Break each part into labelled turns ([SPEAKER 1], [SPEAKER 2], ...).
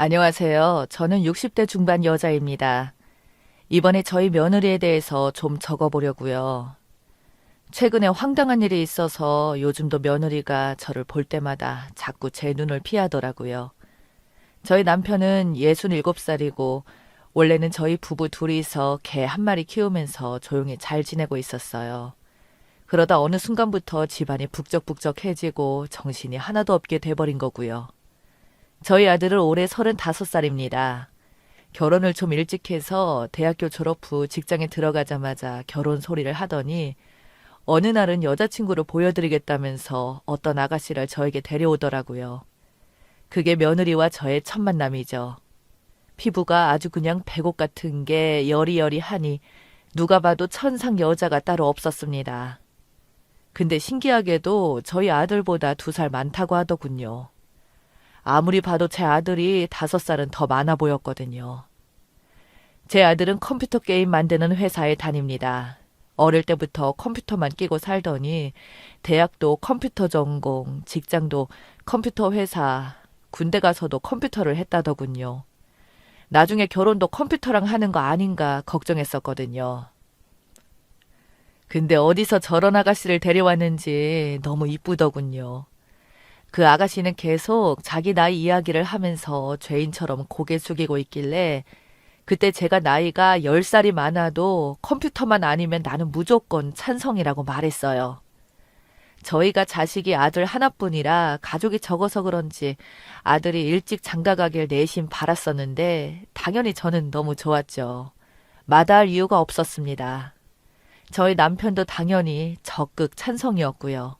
[SPEAKER 1] 안녕하세요. 저는 60대 중반 여자입니다. 이번에 저희 며느리에 대해서 좀 적어보려고요. 최근에 황당한 일이 있어서 요즘도 며느리가 저를 볼 때마다 자꾸 제 눈을 피하더라고요. 저희 남편은 67살이고 원래는 저희 부부 둘이서 개 한 마리 키우면서 조용히 잘 지내고 있었어요. 그러다 어느 순간부터 집안이 북적북적해지고 정신이 하나도 없게 돼버린 거고요. 저희 아들은 올해 35살입니다. 결혼을 좀 일찍 해서 대학교 졸업 후 직장에 들어가자마자 결혼 소리를 하더니 어느 날은 여자친구를 보여드리겠다면서 어떤 아가씨를 저에게 데려오더라고요. 그게 며느리와 저의 첫 만남이죠. 피부가 아주 그냥 백옥 같은 게 여리여리하니 누가 봐도 천상 여자가 따로 없었습니다. 근데 신기하게도 저희 아들보다 2살 많다고 하더군요. 아무리 봐도 제 아들이 5살은 더 많아 보였거든요. 제 아들은 컴퓨터 게임 만드는 회사에 다닙니다. 어릴 때부터 컴퓨터만 끼고 살더니 대학도 컴퓨터 전공, 직장도 컴퓨터 회사, 군대 가서도 컴퓨터를 했다더군요. 나중에 결혼도 컴퓨터랑 하는 거 아닌가 걱정했었거든요. 근데 어디서 저런 아가씨를 데려왔는지 너무 이쁘더군요. 그 아가씨는 계속 자기 나이 이야기를 하면서 죄인처럼 고개 숙이고 있길래 그때 제가 나이가 10살이 많아도 컴퓨터만 아니면 나는 무조건 찬성이라고 말했어요. 저희가 자식이 아들 하나뿐이라 가족이 적어서 그런지 아들이 일찍 장가가길 내심 바랐었는데 당연히 저는 너무 좋았죠. 마다할 이유가 없었습니다. 저희 남편도 당연히 적극 찬성이었고요.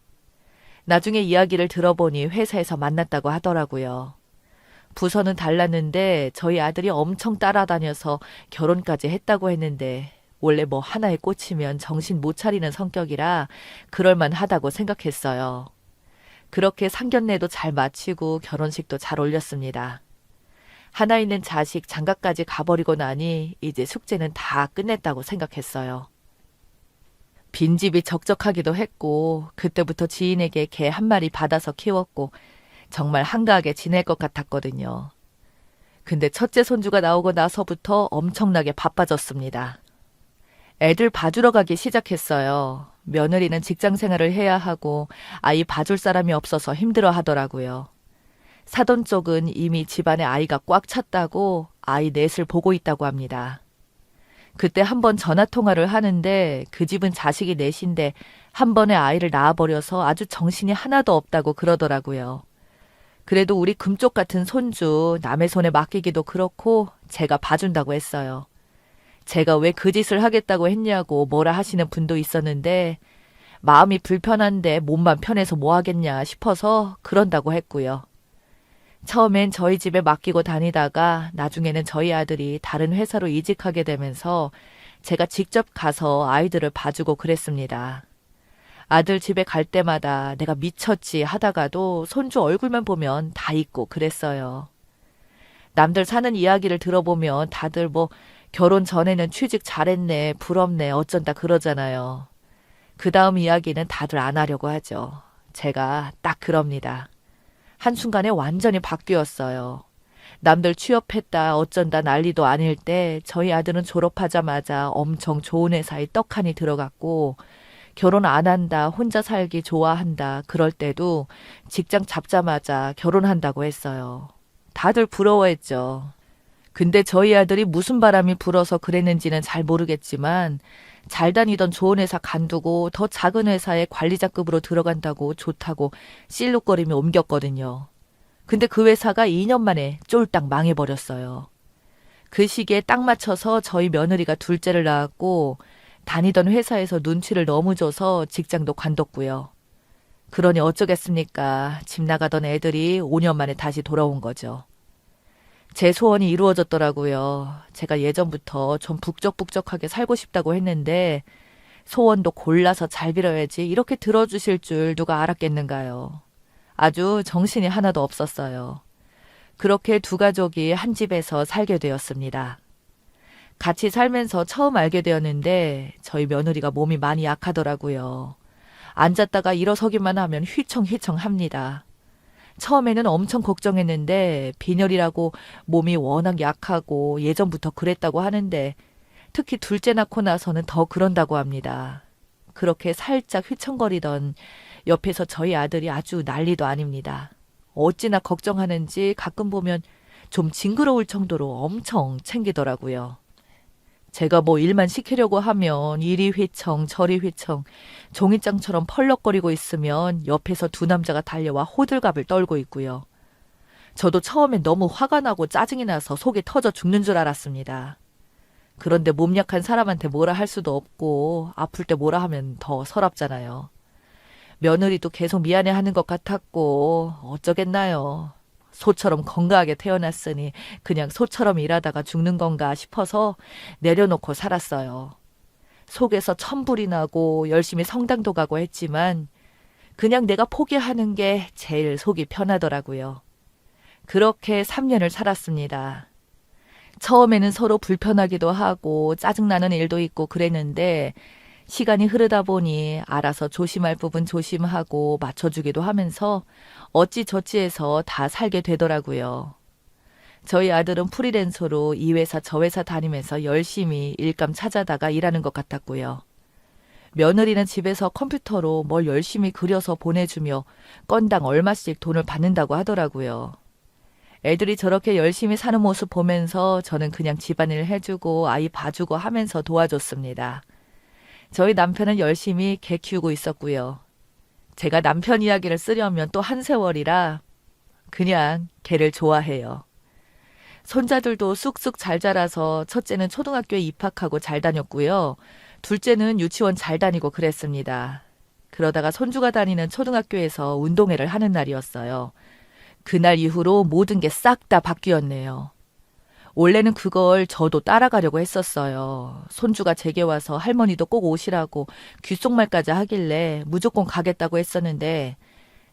[SPEAKER 1] 나중에 이야기를 들어보니 회사에서 만났다고 하더라고요. 부서는 달랐는데 저희 아들이 엄청 따라다녀서 결혼까지 했다고 했는데 원래 뭐 하나에 꽂히면 정신 못 차리는 성격이라 그럴만하다고 생각했어요. 그렇게 상견례도 잘 마치고 결혼식도 잘 올렸습니다. 하나 있는 자식 장가까지 가버리고 나니 이제 숙제는 다 끝냈다고 생각했어요. 빈집이 적적하기도 했고 그때부터 지인에게 개 한 마리 받아서 키웠고 정말 한가하게 지낼 것 같았거든요. 근데 첫째 손주가 나오고 나서부터 엄청나게 바빠졌습니다. 애들 봐주러 가기 시작했어요. 며느리는 직장 생활을 해야 하고 아이 봐줄 사람이 없어서 힘들어 하더라고요. 사돈 쪽은 이미 집안에 아이가 꽉 찼다고 아이 넷을 보고 있다고 합니다. 그때 한 번 전화 통화를 하는데 그 집은 자식이 넷인데 한 번에 아이를 낳아버려서 아주 정신이 하나도 없다고 그러더라고요. 그래도 우리 금쪽 같은 손주 남의 손에 맡기기도 그렇고 제가 봐준다고 했어요. 제가 왜 그 짓을 하겠다고 했냐고 뭐라 하시는 분도 있었는데 마음이 불편한데 몸만 편해서 뭐 하겠냐 싶어서 그런다고 했고요. 처음엔 저희 집에 맡기고 다니다가 나중에는 저희 아들이 다른 회사로 이직하게 되면서 제가 직접 가서 아이들을 봐주고 그랬습니다. 아들 집에 갈 때마다 내가 미쳤지 하다가도 손주 얼굴만 보면 다 잊고 그랬어요. 남들 사는 이야기를 들어보면 다들 뭐 결혼 전에는 취직 잘했네, 부럽네, 어쩐다 그러잖아요. 그 다음 이야기는 다들 안 하려고 하죠. 제가 딱 그럽니다. 한순간에 완전히 바뀌었어요. 남들 취업했다 어쩐다 난리도 아닐 때 저희 아들은 졸업하자마자 엄청 좋은 회사에 떡하니 들어갔고 결혼 안 한다 혼자 살기 좋아한다 그럴 때도 직장 잡자마자 결혼한다고 했어요. 다들 부러워했죠. 근데 저희 아들이 무슨 바람이 불어서 그랬는지는 잘 모르겠지만 잘 다니던 좋은 회사 간두고 더 작은 회사에 관리자급으로 들어간다고 좋다고 실룩거리며 옮겼거든요. 근데 그 회사가 2년 만에 쫄딱 망해버렸어요. 그 시기에 딱 맞춰서 저희 며느리가 둘째를 낳았고 다니던 회사에서 눈치를 너무 줘서 직장도 관뒀고요. 그러니 어쩌겠습니까. 집 나가던 애들이 5년 만에 다시 돌아온 거죠. 제 소원이 이루어졌더라고요. 제가 예전부터 좀 북적북적하게 살고 싶다고 했는데 소원도 골라서 잘 빌어야지 이렇게 들어주실 줄 누가 알았겠는가요. 아주 정신이 하나도 없었어요. 그렇게 두 가족이 한 집에서 살게 되었습니다. 같이 살면서 처음 알게 되었는데 저희 며느리가 몸이 많이 약하더라고요. 앉았다가 일어서기만 하면 휘청휘청 합니다. 처음에는 엄청 걱정했는데 빈혈이라고 몸이 워낙 약하고 예전부터 그랬다고 하는데 특히 둘째 낳고 나서는 더 그런다고 합니다. 그렇게 살짝 휘청거리던 옆에서 저희 아들이 아주 난리도 아닙니다. 어찌나 걱정하는지 가끔 보면 좀 징그러울 정도로 엄청 챙기더라고요. 제가 뭐 일만 시키려고 하면 이리 휘청 저리 휘청 종이장처럼 펄럭거리고 있으면 옆에서 두 남자가 달려와 호들갑을 떨고 있고요. 저도 처음엔 너무 화가 나고 짜증이 나서 속이 터져 죽는 줄 알았습니다. 그런데 몸 약한 사람한테 뭐라 할 수도 없고 아플 때 뭐라 하면 더 서럽잖아요. 며느리도 계속 미안해하는 것 같았고 어쩌겠나요. 소처럼 건강하게 태어났으니 그냥 소처럼 일하다가 죽는 건가 싶어서 내려놓고 살았어요. 속에서 천불이 나고 열심히 성당도 가고 했지만 그냥 내가 포기하는 게 제일 속이 편하더라고요. 그렇게 3년을 살았습니다. 처음에는 서로 불편하기도 하고 짜증나는 일도 있고 그랬는데 시간이 흐르다 보니 알아서 조심할 부분 조심하고 맞춰주기도 하면서 어찌저찌해서 다 살게 되더라고요. 저희 아들은 프리랜서로 이 회사 저 회사 다니면서 열심히 일감 찾아다가 일하는 것 같았고요. 며느리는 집에서 컴퓨터로 뭘 열심히 그려서 보내주며 건당 얼마씩 돈을 받는다고 하더라고요. 애들이 저렇게 열심히 사는 모습 보면서 저는 그냥 집안일 해주고 아이 봐주고 하면서 도와줬습니다. 저희 남편은 열심히 개 키우고 있었고요. 제가 남편 이야기를 쓰려면 또 한 세월이라 그냥 개를 좋아해요. 손자들도 쑥쑥 잘 자라서 첫째는 초등학교에 입학하고 잘 다녔고요. 둘째는 유치원 잘 다니고 그랬습니다. 그러다가 손주가 다니는 초등학교에서 운동회를 하는 날이었어요. 그날 이후로 모든 게 싹 다 바뀌었네요. 원래는 그걸 저도 따라가려고 했었어요. 손주가 제게 와서 할머니도 꼭 오시라고 귓속말까지 하길래 무조건 가겠다고 했었는데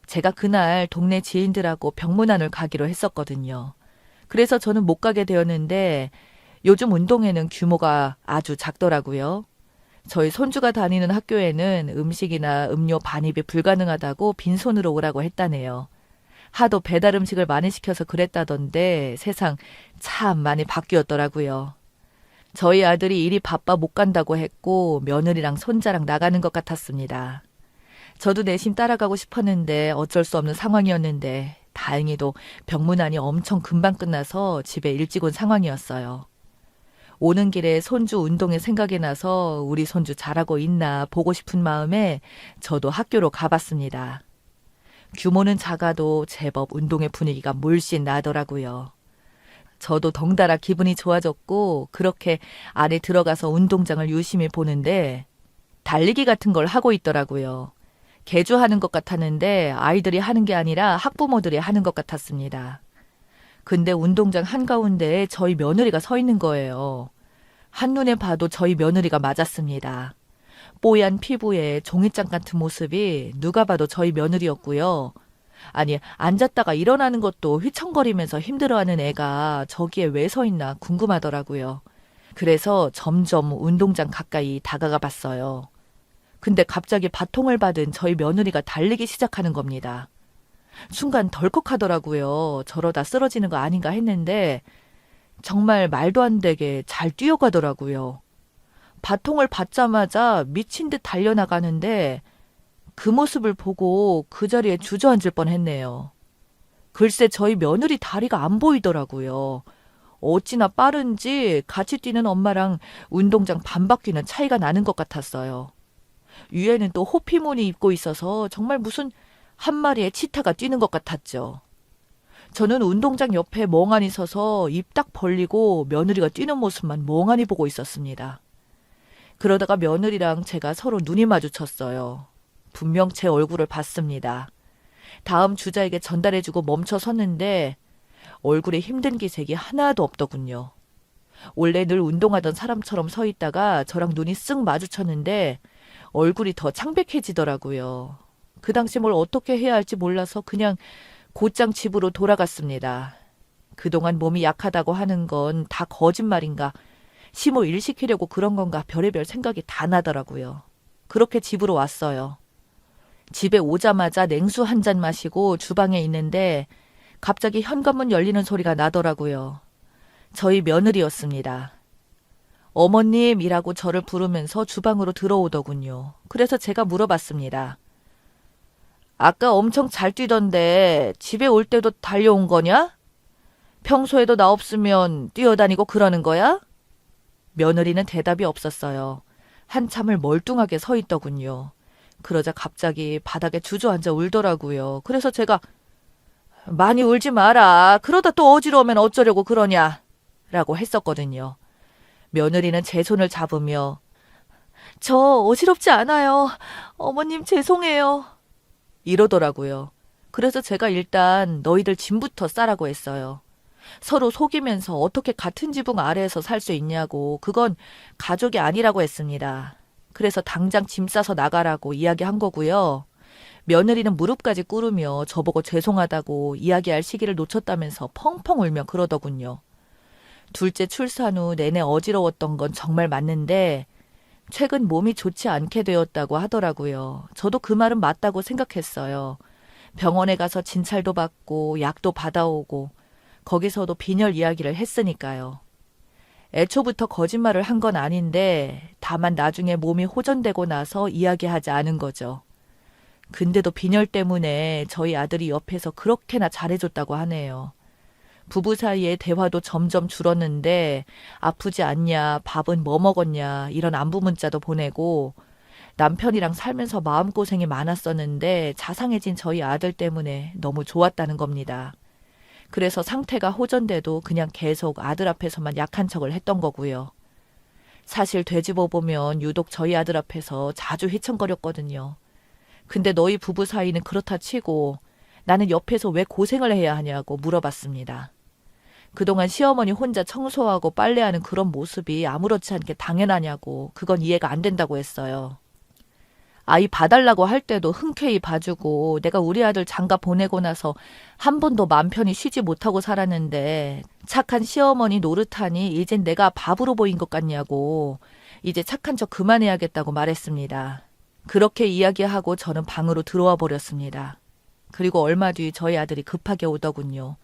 [SPEAKER 1] 제가 그날 동네 지인들하고 병문안을 가기로 했었거든요. 그래서 저는 못 가게 되었는데 요즘 운동회는 규모가 아주 작더라고요. 저희 손주가 다니는 학교에는 음식이나 음료 반입이 불가능하다고 빈손으로 오라고 했다네요. 하도 배달 음식을 많이 시켜서 그랬다던데 세상 참 많이 바뀌었더라고요. 저희 아들이 일이 바빠 못 간다고 했고 며느리랑 손자랑 나가는 것 같았습니다. 저도 내심 따라가고 싶었는데 어쩔 수 없는 상황이었는데 다행히도 병문안이 엄청 금방 끝나서 집에 일찍 온 상황이었어요. 오는 길에 손주 운동회 생각이 나서 우리 손주 잘하고 있나 보고 싶은 마음에 저도 학교로 가봤습니다. 규모는 작아도 제법 운동회 분위기가 물씬 나더라고요. 저도 덩달아 기분이 좋아졌고 그렇게 안에 들어가서 운동장을 유심히 보는데 달리기 같은 걸 하고 있더라고요. 개주하는 것 같았는데 아이들이 하는 게 아니라 학부모들이 하는 것 같았습니다. 근데 운동장 한가운데에 저희 며느리가 서 있는 거예요. 한눈에 봐도 저희 며느리가 맞았습니다. 뽀얀 피부에 종이장 같은 모습이 누가 봐도 저희 며느리였고요. 아니, 앉았다가 일어나는 것도 휘청거리면서 힘들어하는 애가 저기에 왜 서 있나 궁금하더라고요. 그래서 점점 운동장 가까이 다가가 봤어요. 근데 갑자기 바통을 받은 저희 며느리가 달리기 시작하는 겁니다. 순간 덜컥하더라고요. 저러다 쓰러지는 거 아닌가 했는데 정말 말도 안 되게 잘 뛰어가더라고요. 바통을 받자마자 미친 듯 달려나가는데 그 모습을 보고 그 자리에 주저앉을 뻔했네요. 글쎄 저희 며느리 다리가 안 보이더라고요. 어찌나 빠른지 같이 뛰는 엄마랑 운동장 반바퀴는 차이가 나는 것 같았어요. 위에는 또 호피무늬 입고 있어서 정말 무슨 한 마리의 치타가 뛰는 것 같았죠. 저는 운동장 옆에 멍하니 서서 입 딱 벌리고 며느리가 뛰는 모습만 멍하니 보고 있었습니다. 그러다가 며느리랑 제가 서로 눈이 마주쳤어요. 분명 제 얼굴을 봤습니다. 다음 주자에게 전달해주고 멈춰 섰는데 얼굴에 힘든 기색이 하나도 없더군요. 원래 늘 운동하던 사람처럼 서 있다가 저랑 눈이 쓱 마주쳤는데 얼굴이 더 창백해지더라고요. 그 당시 뭘 어떻게 해야 할지 몰라서 그냥 곧장 집으로 돌아갔습니다. 그동안 몸이 약하다고 하는 건 다 거짓말인가, 심호 일시키려고 그런 건가 별의별 생각이 다 나더라고요. 그렇게 집으로 왔어요. 집에 오자마자 냉수 한 잔 마시고 주방에 있는데 갑자기 현관문 열리는 소리가 나더라고요. 저희 며느리였습니다. 어머님이라고 저를 부르면서 주방으로 들어오더군요. 그래서 제가 물어봤습니다. 아까 엄청 잘 뛰던데 집에 올 때도 달려온 거냐? 평소에도 나 없으면 뛰어다니고 그러는 거야? 며느리는 대답이 없었어요. 한참을 멀뚱하게 서 있더군요. 그러자 갑자기 바닥에 주저앉아 울더라고요. 그래서 제가 많이 울지 마라. 그러다 또 어지러우면 어쩌려고 그러냐. 라고 했었거든요. 며느리는 제 손을 잡으며 저 어지럽지 않아요. 어머님 죄송해요. 이러더라고요. 그래서 제가 일단 너희들 짐부터 싸라고 했어요. 서로 속이면서 어떻게 같은 지붕 아래에서 살 수 있냐고 그건 가족이 아니라고 했습니다. 그래서 당장 짐 싸서 나가라고 이야기한 거고요. 며느리는 무릎까지 꿇으며 저보고 죄송하다고 이야기할 시기를 놓쳤다면서 펑펑 울며 그러더군요. 둘째 출산 후 내내 어지러웠던 건 정말 맞는데 최근 몸이 좋지 않게 되었다고 하더라고요. 저도 그 말은 맞다고 생각했어요. 병원에 가서 진찰도 받고 약도 받아오고 거기서도 빈혈 이야기를 했으니까요. 애초부터 거짓말을 한 건 아닌데 다만 나중에 몸이 호전되고 나서 이야기하지 않은 거죠. 근데도 빈혈 때문에 저희 아들이 옆에서 그렇게나 잘해줬다고 하네요. 부부 사이의 대화도 점점 줄었는데 아프지 않냐, 밥은 뭐 먹었냐 이런 안부 문자도 보내고 남편이랑 살면서 마음고생이 많았었는데 자상해진 저희 아들 때문에 너무 좋았다는 겁니다. 그래서 상태가 호전돼도 그냥 계속 아들 앞에서만 약한 척을 했던 거고요. 사실 되짚어 보면 유독 저희 아들 앞에서 자주 휘청거렸거든요. 근데 너희 부부 사이는 그렇다 치고 나는 옆에서 왜 고생을 해야 하냐고 물어봤습니다. 그동안 시어머니 혼자 청소하고 빨래하는 그런 모습이 아무렇지 않게 당연하냐고 그건 이해가 안 된다고 했어요. 아이 봐달라고 할 때도 흔쾌히 봐주고 내가 우리 아들 장가 보내고 나서 한 번도 맘 편히 쉬지 못하고 살았는데 착한 시어머니 노릇하니 이젠 내가 바보로 보인 것 같냐고 이제 착한 척 그만해야겠다고 말했습니다. 그렇게 이야기하고 저는 방으로 들어와 버렸습니다. 그리고 얼마 뒤 저희 아들이 급하게 오더군요.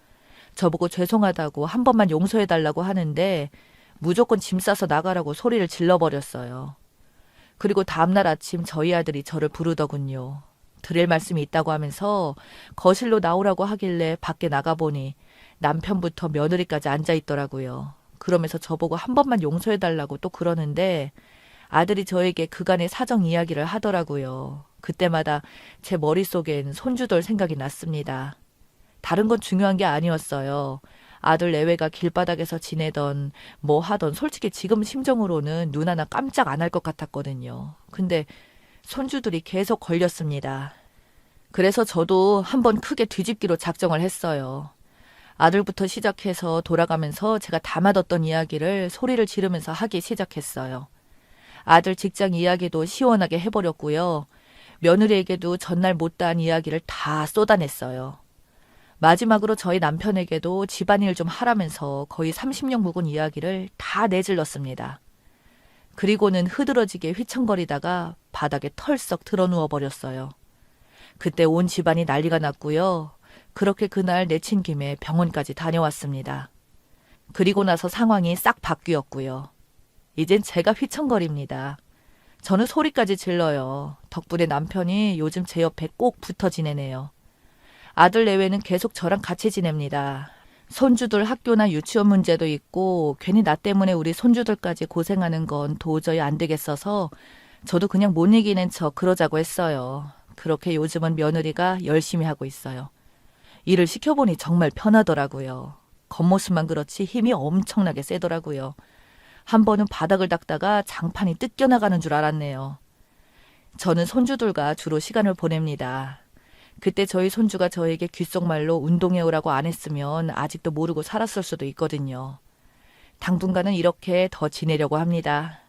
[SPEAKER 1] 저보고 죄송하다고 한 번만 용서해달라고 하는데 무조건 짐 싸서 나가라고 소리를 질러버렸어요. 그리고 다음날 아침 저희 아들이 저를 부르더군요. 드릴 말씀이 있다고 하면서 거실로 나오라고 하길래 밖에 나가보니 남편부터 며느리까지 앉아있더라고요. 그러면서 저보고 한 번만 용서해달라고 또 그러는데 아들이 저에게 그간의 사정 이야기를 하더라고요. 그때마다 제 머릿속엔 손주들 생각이 났습니다. 다른 건 중요한 게 아니었어요. 아들 내외가 길바닥에서 지내던 뭐 하던 솔직히 지금 심정으로는 눈 하나 깜짝 안 할 것 같았거든요. 근데 손주들이 계속 걸렸습니다. 그래서 저도 한번 크게 뒤집기로 작정을 했어요. 아들부터 시작해서 돌아가면서 제가 담아뒀던 이야기를 소리를 지르면서 하기 시작했어요. 아들 직장 이야기도 시원하게 해버렸고요. 며느리에게도 전날 못다한 이야기를 다 쏟아냈어요. 마지막으로 저희 남편에게도 집안일 좀 하라면서 거의 30년 묵은 이야기를 다 내질렀습니다. 그리고는 흐드러지게 휘청거리다가 바닥에 털썩 드러누워 버렸어요. 그때 온 집안이 난리가 났고요. 그렇게 그날 내친 김에 병원까지 다녀왔습니다. 그리고 나서 상황이 싹 바뀌었고요. 이젠 제가 휘청거립니다. 저는 소리까지 질러요. 덕분에 남편이 요즘 제 옆에 꼭 붙어 지내네요. 아들 내외는 계속 저랑 같이 지냅니다. 손주들 학교나 유치원 문제도 있고 괜히 나 때문에 우리 손주들까지 고생하는 건 도저히 안 되겠어서 저도 그냥 못 이기는 척 그러자고 했어요. 그렇게 요즘은 며느리가 열심히 하고 있어요. 일을 시켜보니 정말 편하더라고요. 겉모습만 그렇지 힘이 엄청나게 세더라고요. 한 번은 바닥을 닦다가 장판이 뜯겨나가는 줄 알았네요. 저는 손주들과 주로 시간을 보냅니다. 그때 저희 손주가 저에게 귓속말로 운동해 오라고 안 했으면 아직도 모르고 살았을 수도 있거든요. 당분간은 이렇게 더 지내려고 합니다.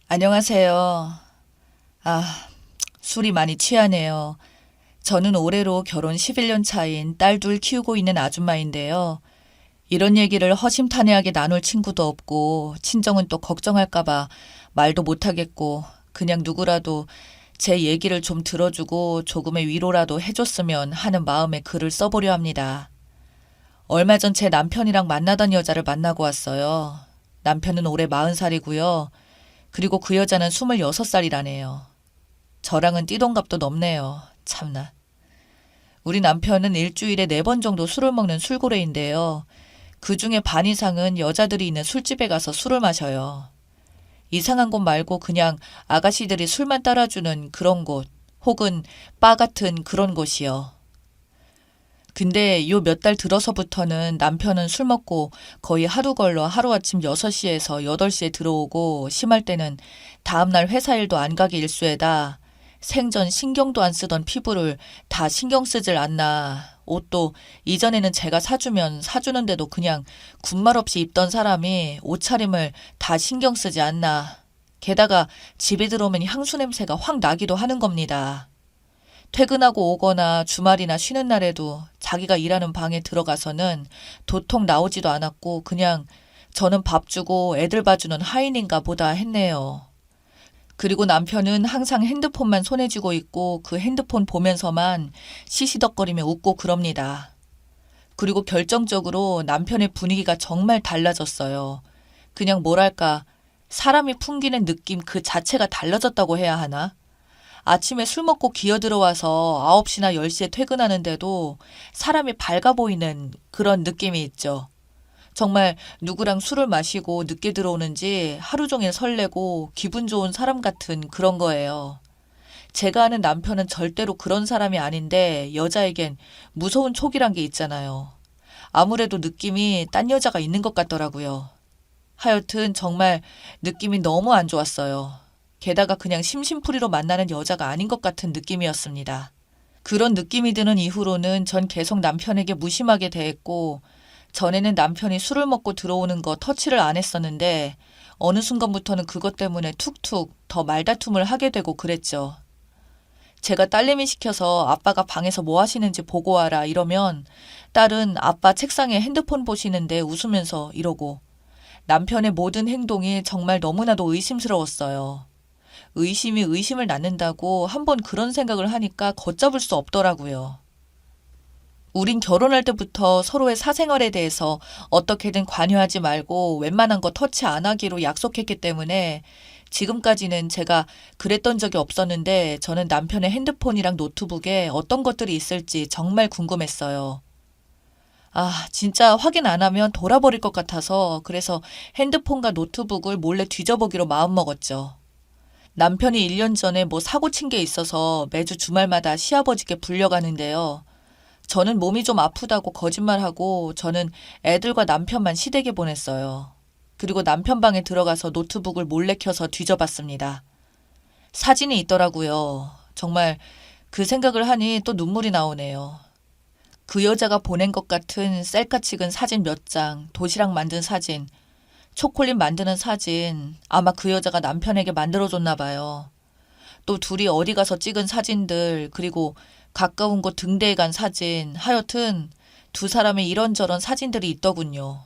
[SPEAKER 1] 안녕하세요. 아, 술이 많이 취하네요. 저는 올해로 결혼 11년 차인 딸 둘 키우고 있는 아줌마인데요. 이런 얘기를 허심탄회하게 나눌 친구도 없고, 친정은 또 걱정할까봐 말도 못하겠고, 그냥 누구라도 제 얘기를 좀 들어주고 조금의 위로라도 해줬으면 하는 마음에 글을 써보려 합니다. 얼마 전 제 남편이랑 만나던 여자를 만나고 왔어요. 남편은 올해 40살이고요. 그리고 그 여자는 26살이라네요. 저랑은 띠동갑도 넘네요. 참나. 우리 남편은 일주일에 4번 정도 술을 먹는 술고래인데요. 그 중에 반 이상은 여자들이 있는 술집에 가서 술을 마셔요. 이상한 곳 말고 그냥 아가씨들이 술만 따라주는 그런 곳, 혹은 바 같은 그런 곳이요. 근데 요 몇 달 들어서부터는 남편은 술 먹고 거의 하루 걸러 하루아침 6시에서 8시에 들어오고, 심할 때는 다음날 회사 일도 안 가게 일쑤에다 생전 신경도 안 쓰던 피부를 다 신경 쓰질 않나. 옷도 이전에는 제가 사주면 사주는데도 그냥 군말 없이 입던 사람이 옷차림을 다 신경 쓰지 않나. 게다가 집에 들어오면 향수 냄새가 확 나기도 하는 겁니다. 퇴근하고 오거나 주말이나 쉬는 날에도 자기가 일하는 방에 들어가서는 도통 나오지도 않았고, 그냥 저는 밥 주고 애들 봐주는 하인인가 보다 했네요. 그리고 남편은 항상 핸드폰만 손에 쥐고 있고 그 핸드폰 보면서만 시시덕거리며 웃고 그럽니다. 그리고 결정적으로 남편의 분위기가 정말 달라졌어요. 그냥 뭐랄까, 사람이 풍기는 느낌 그 자체가 달라졌다고 해야 하나? 아침에 술 먹고 기어 들어와서 9시나 10시에 퇴근하는데도 사람이 밝아 보이는 그런 느낌이 있죠. 정말 누구랑 술을 마시고 늦게 들어오는지 하루 종일 설레고 기분 좋은 사람 같은 그런 거예요. 제가 아는 남편은 절대로 그런 사람이 아닌데 여자에겐 무서운 촉이란 게 있잖아요. 아무래도 느낌이 딴 여자가 있는 것 같더라고요. 하여튼 정말 느낌이 너무 안 좋았어요. 게다가 그냥 심심풀이로 만나는 여자가 아닌 것 같은 느낌이었습니다. 그런 느낌이 드는 이후로는 전 계속 남편에게 무심하게 대했고, 전에는 남편이 술을 먹고 들어오는 거 터치를 안 했었는데 어느 순간부터는 그것 때문에 툭툭 더 말다툼을 하게 되고 그랬죠. 제가 딸내미 시켜서 아빠가 방에서 뭐 하시는지 보고 와라 이러면 딸은 아빠 책상에 핸드폰 보시는데 웃으면서 이러고, 남편의 모든 행동이 정말 너무나도 의심스러웠어요. 의심이 의심을 낳는다고 한번 그런 생각을 하니까 걷잡을 수 없더라고요. 우린 결혼할 때부터 서로의 사생활에 대해서 어떻게든 관여하지 말고 웬만한 거 터치 안 하기로 약속했기 때문에 지금까지는 제가 그랬던 적이 없었는데, 저는 남편의 핸드폰이랑 노트북에 어떤 것들이 있을지 정말 궁금했어요. 아, 진짜 확인 안 하면 돌아버릴 것 같아서 그래서 핸드폰과 노트북을 몰래 뒤져보기로 마음먹었죠. 남편이 1년 전에 뭐 사고 친 게 있어서 매주 주말마다 시아버지께 불려가는데요. 저는 몸이 좀 아프다고 거짓말하고 저는 애들과 남편만 시댁에 보냈어요. 그리고 남편 방에 들어가서 노트북을 몰래 켜서 뒤져봤습니다. 사진이 있더라고요. 정말 그 생각을 하니 또 눈물이 나오네요. 그 여자가 보낸 것 같은 셀카 찍은 사진 몇 장, 도시락 만든 사진, 초콜릿 만드는 사진, 아마 그 여자가 남편에게 만들어줬나 봐요. 또 둘이 어디 가서 찍은 사진들, 그리고 가까운 곳 등대에 간 사진, 하여튼 두 사람의 이런저런 사진들이 있더군요.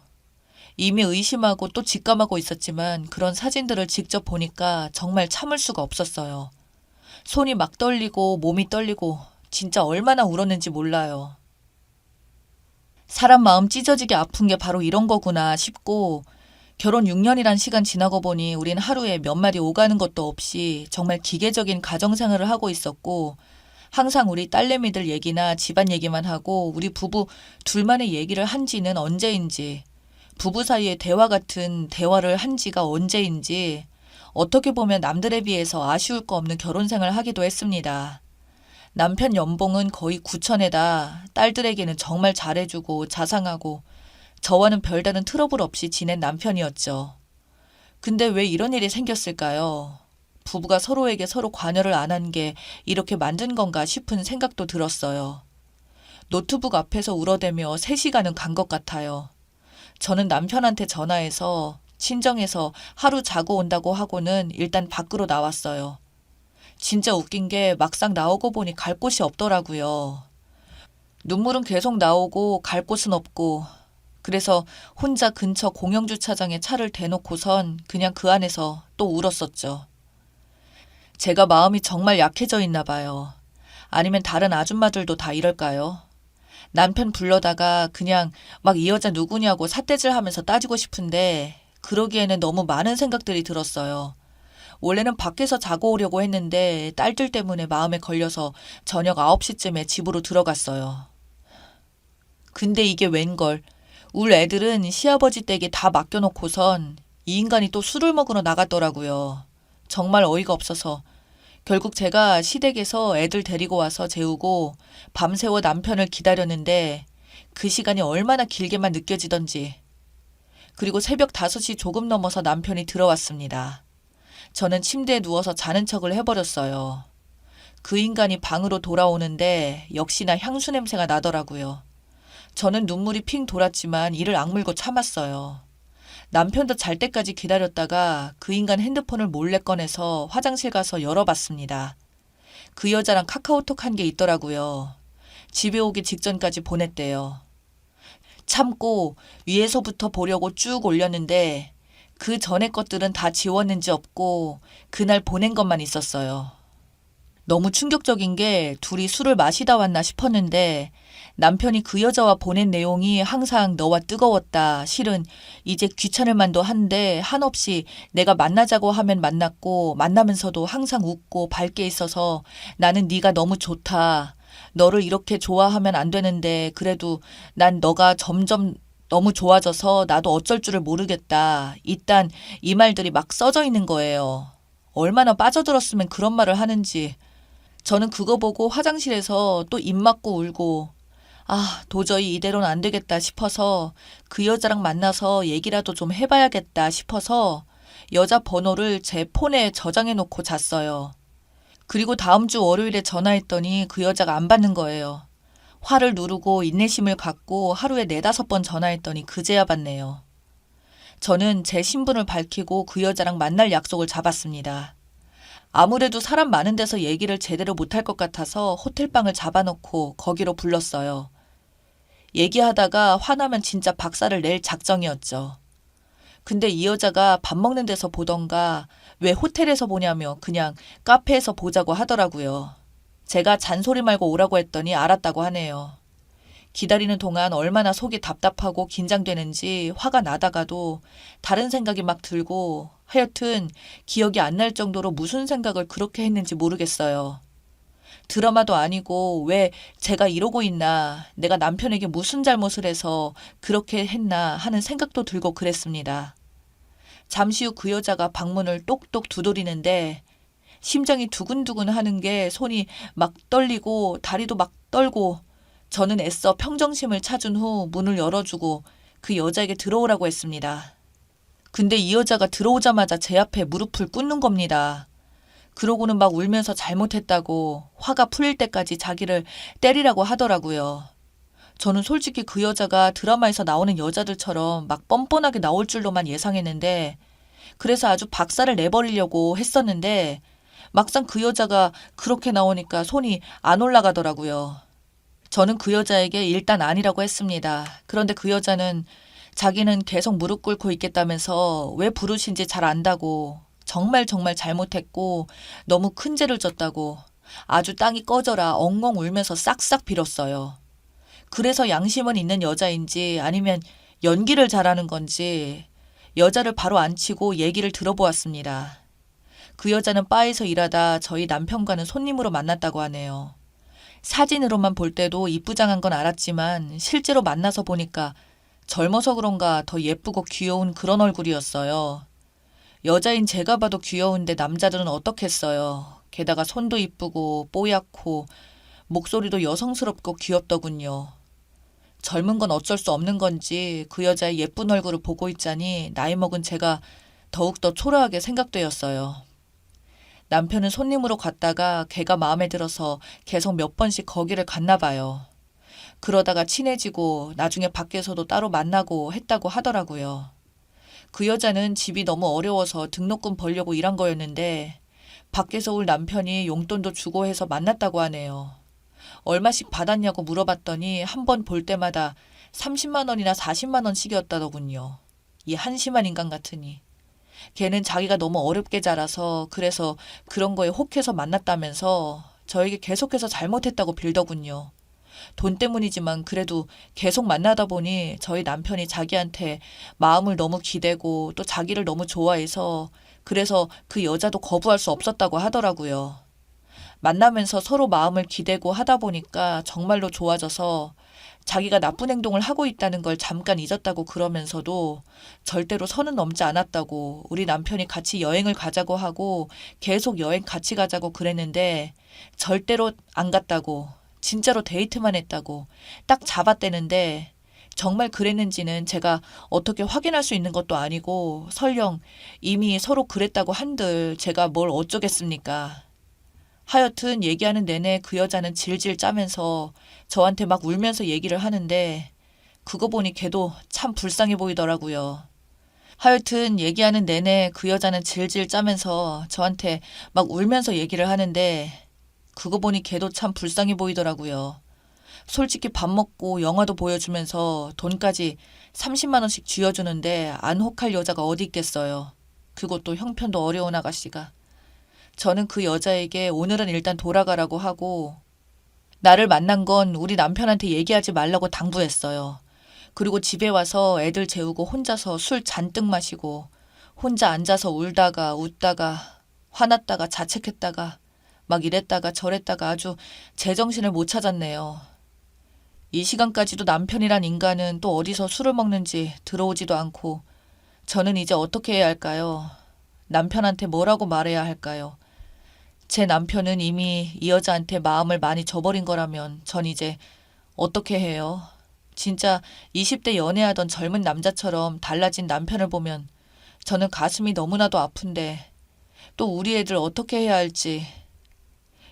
[SPEAKER 1] 이미 의심하고 또 직감하고 있었지만 그런 사진들을 직접 보니까 정말 참을 수가 없었어요. 손이 막 떨리고 몸이 떨리고 진짜 얼마나 울었는지 몰라요. 사람 마음 찢어지게 아픈 게 바로 이런 거구나 싶고, 결혼 6년이란 시간 지나고 보니 우린 하루에 몇 마디 오가는 것도 없이 정말 기계적인 가정생활을 하고 있었고, 항상 우리 딸내미들 얘기나 집안 얘기만 하고 우리 부부 둘만의 얘기를 한 지는 언제인지, 부부 사이에 대화 같은 대화를 한 지가 언제인지, 어떻게 보면 남들에 비해서 아쉬울 거 없는 결혼 생활을 하기도 했습니다. 남편 연봉은 거의 9천에다 딸들에게는 정말 잘해주고 자상하고 저와는 별다른 트러블 없이 지낸 남편이었죠. 근데 왜 이런 일이 생겼을까요? 부부가 서로에게 서로 관여를 안 한 게 이렇게 만든 건가 싶은 생각도 들었어요. 노트북 앞에서 울어대며 3시간은 간 것 같아요. 저는 남편한테 전화해서 친정에서 하루 자고 온다고 하고는 일단 밖으로 나왔어요. 진짜 웃긴 게 막상 나오고 보니 갈 곳이 없더라고요. 눈물은 계속 나오고 갈 곳은 없고 그래서 혼자 근처 공영주차장에 차를 대놓고선 그냥 그 안에서 또 울었었죠. 제가 마음이 정말 약해져 있나 봐요. 아니면 다른 아줌마들도 다 이럴까요? 남편 불러다가 그냥 막 이 여자 누구냐고 삿대질 하면서 따지고 싶은데 그러기에는 너무 많은 생각들이 들었어요. 원래는 밖에서 자고 오려고 했는데 딸들 때문에 마음에 걸려서 저녁 9시쯤에 집으로 들어갔어요. 근데 이게 웬걸. 울 애들은 시아버지 댁에 다 맡겨놓고선 이 인간이 또 술을 먹으러 나갔더라고요. 정말 어이가 없어서 결국 제가 시댁에서 애들 데리고 와서 재우고 밤새워 남편을 기다렸는데 그 시간이 얼마나 길게만 느껴지던지. 그리고 새벽 5시 조금 넘어서 남편이 들어왔습니다. 저는 침대에 누워서 자는 척을 해버렸어요. 그 인간이 방으로 돌아오는데 역시나 향수 냄새가 나더라고요. 저는 눈물이 핑 돌았지만 이를 악물고 참았어요. 남편도 잘 때까지 기다렸다가 그 인간 핸드폰을 몰래 꺼내서 화장실 가서 열어봤습니다. 그 여자랑 카카오톡 한 게 있더라고요. 집에 오기 직전까지 보냈대요. 참고 위에서부터 보려고 쭉 올렸는데 그 전에 것들은 다 지웠는지 없고 그날 보낸 것만 있었어요. 너무 충격적인 게 둘이 술을 마시다 왔나 싶었는데 남편이 그 여자와 보낸 내용이 항상 너와 뜨거웠다. 실은 이제 귀찮을 만도 한데 한없이 내가 만나자고 하면 만났고 만나면서도 항상 웃고 밝게 있어서 나는 네가 너무 좋다. 너를 이렇게 좋아하면 안 되는데 그래도 난 너가 점점 너무 좋아져서 나도 어쩔 줄을 모르겠다. 일단 이 말들이 막 써져 있는 거예요. 얼마나 빠져들었으면 그런 말을 하는지. 저는 그거 보고 화장실에서 또 입 막고 울고 도저히 이대로는 안 되겠다 싶어서 그 여자랑 만나서 얘기라도 좀 해봐야겠다 싶어서 여자 번호를 제 폰에 저장해 놓고 잤어요. 그리고 다음 주 월요일에 전화했더니 그 여자가 안 받는 거예요. 화를 누르고 인내심을 갖고 하루에 4-5번 전화했더니 그제야 받네요. 저는 제 신분을 밝히고 그 여자랑 만날 약속을 잡았습니다. 아무래도 사람 많은 데서 얘기를 제대로 못할 것 같아서 호텔방을 잡아놓고 거기로 불렀어요. 얘기하다가 화나면 진짜 박살을 낼 작정이었죠. 근데 이 여자가 밥 먹는 데서 보던가 왜 호텔에서 보냐며 그냥 카페에서 보자고 하더라고요. 제가 잔소리 말고 오라고 했더니 알았다고 하네요. 기다리는 동안 얼마나 속이 답답하고 긴장되는지 화가 나다가도 다른 생각이 막 들고 하여튼 기억이 안 날 정도로 무슨 생각을 그렇게 했는지 모르겠어요. 드라마도 아니고 왜 제가 이러고 있나, 내가 남편에게 무슨 잘못을 해서 그렇게 했나 하는 생각도 들고 그랬습니다. 잠시 후 그 여자가 방문을 똑똑 두드리는데 심장이 두근두근 하는 게 손이 막 떨리고 다리도 막 떨고 저는 애써 평정심을 찾은 후 문을 열어주고 그 여자에게 들어오라고 했습니다. 근데 이 여자가 들어오자마자 제 앞에 무릎을 꿇는 겁니다. 그러고는 막 울면서 잘못했다고 화가 풀릴 때까지 자기를 때리라고 하더라고요. 저는 솔직히 그 여자가 드라마에서 나오는 여자들처럼 막 뻔뻔하게 나올 줄로만 예상했는데 그래서 아주 박살을 내버리려고 했었는데 막상 그 여자가 그렇게 나오니까 손이 안 올라가더라고요. 저는 그 여자에게 일단 아니라고 했습니다. 그런데 그 여자는 자기는 계속 무릎 꿇고 있겠다면서 왜 부르신지 잘 안다고 정말 잘못했고 너무 큰 죄를 졌다고 아주 땅이 꺼져라 엉엉 울면서 싹싹 빌었어요. 그래서 양심은 있는 여자인지 아니면 연기를 잘하는 건지 여자를 바로 앉히고 얘기를 들어보았습니다. 그 여자는 바에서 일하다 저희 남편과는 손님으로 만났다고 하네요. 사진으로만 볼 때도 이쁘장한 건 알았지만 실제로 만나서 보니까 젊어서 그런가 더 예쁘고 귀여운 그런 얼굴이었어요. 여자인 제가 봐도 귀여운데 남자들은 어떻겠어요. 게다가 손도 이쁘고 뽀얗고 목소리도 여성스럽고 귀엽더군요. 젊은 건 어쩔 수 없는 건지 그 여자의 예쁜 얼굴을 보고 있자니 나이 먹은 제가 더욱더 초라하게 생각되었어요. 남편은 손님으로 갔다가 걔가 마음에 들어서 계속 몇 번씩 거기를 갔나 봐요. 그러다가 친해지고 나중에 밖에서도 따로 만나고 했다고 하더라고요. 그 여자는 집이 너무 어려워서 등록금 벌려고 일한 거였는데 밖에서 올 남편이 용돈도 주고 해서 만났다고 하네요. 얼마씩 받았냐고 물어봤더니 한 번 볼 때마다 30만 원이나 40만 원씩이었다더군요. 이 한심한 인간 같으니. 걔는 자기가 너무 어렵게 자라서 그래서 그런 거에 혹해서 만났다면서 저에게 계속해서 잘못했다고 빌더군요. 돈 때문이지만 그래도 계속 만나다 보니 저희 남편이 자기한테 마음을 너무 기대고 또 자기를 너무 좋아해서 그래서 그 여자도 거부할 수 없었다고 하더라고요. 만나면서 서로 마음을 기대고 하다 보니까 정말로 좋아져서 자기가 나쁜 행동을 하고 있다는 걸 잠깐 잊었다고 그러면서도 절대로 선은 넘지 않았다고 우리 남편이 같이 여행을 가자고 하고 계속 여행 같이 가자고 그랬는데 절대로 안 갔다고 진짜로 데이트만 했다고 딱 잡았대는데 정말 그랬는지는 제가 어떻게 확인할 수 있는 것도 아니고 설령 이미 서로 그랬다고 한들 제가 뭘 어쩌겠습니까. 하여튼 얘기하는 내내 그 여자는 질질 짜면서 저한테 막 울면서 얘기를 하는데 그거 보니 걔도 참 불쌍해 보이더라고요. 하여튼 얘기하는 내내 그 여자는 질질 짜면서 저한테 막 울면서 얘기를 하는데 그거 보니 걔도 참 불쌍해 보이더라고요. 솔직히 밥 먹고 영화도 보여주면서 돈까지 30만 원씩 쥐어주는데 안 혹할 여자가 어디 있겠어요. 그것도 형편도 어려운 아가씨가. 저는 그 여자에게 오늘은 일단 돌아가라고 하고 나를 만난 건 우리 남편한테 얘기하지 말라고 당부했어요. 그리고 집에 와서 애들 재우고 혼자서 술 잔뜩 마시고 혼자 앉아서 울다가 웃다가 화났다가 자책했다가 막 이랬다가 저랬다가 아주 제정신을 못 찾았네요. 이 시간까지도 남편이란 인간은 또 어디서 술을 먹는지 들어오지도 않고 저는 이제 어떻게 해야 할까요? 남편한테 뭐라고 말해야 할까요? 제 남편은 이미 이 여자한테 마음을 많이 줘버린 거라면 전 이제 어떻게 해요? 진짜 20대 연애하던 젊은 남자처럼 달라진 남편을 보면 저는 가슴이 너무나도 아픈데 또 우리 애들 어떻게 해야 할지.